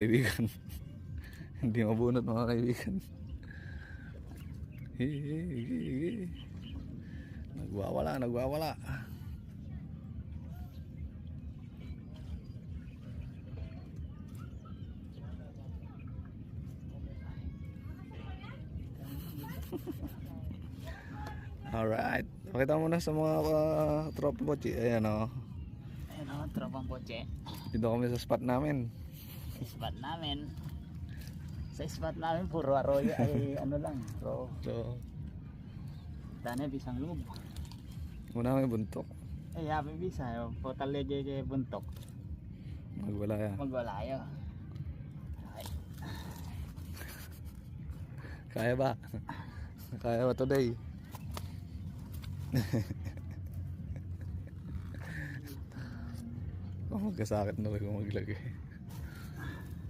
Kaibigan. Hindi mabunot mga kaibigan. Nagwawala. Alright. Pakita mo na sa mga tropa bochi. Ayan o. Ayan o, tropang poche. Dito kami sa spot namin. Sa spot namin puro arroyo ay ano lang. So, dana bisang loob. Muna kami buntok. Ay, happy bisa. Total leje buntok. Magwalaya. Ay. Kaya ba? Kaya ba today? Magkasakit na rin kung maglagay.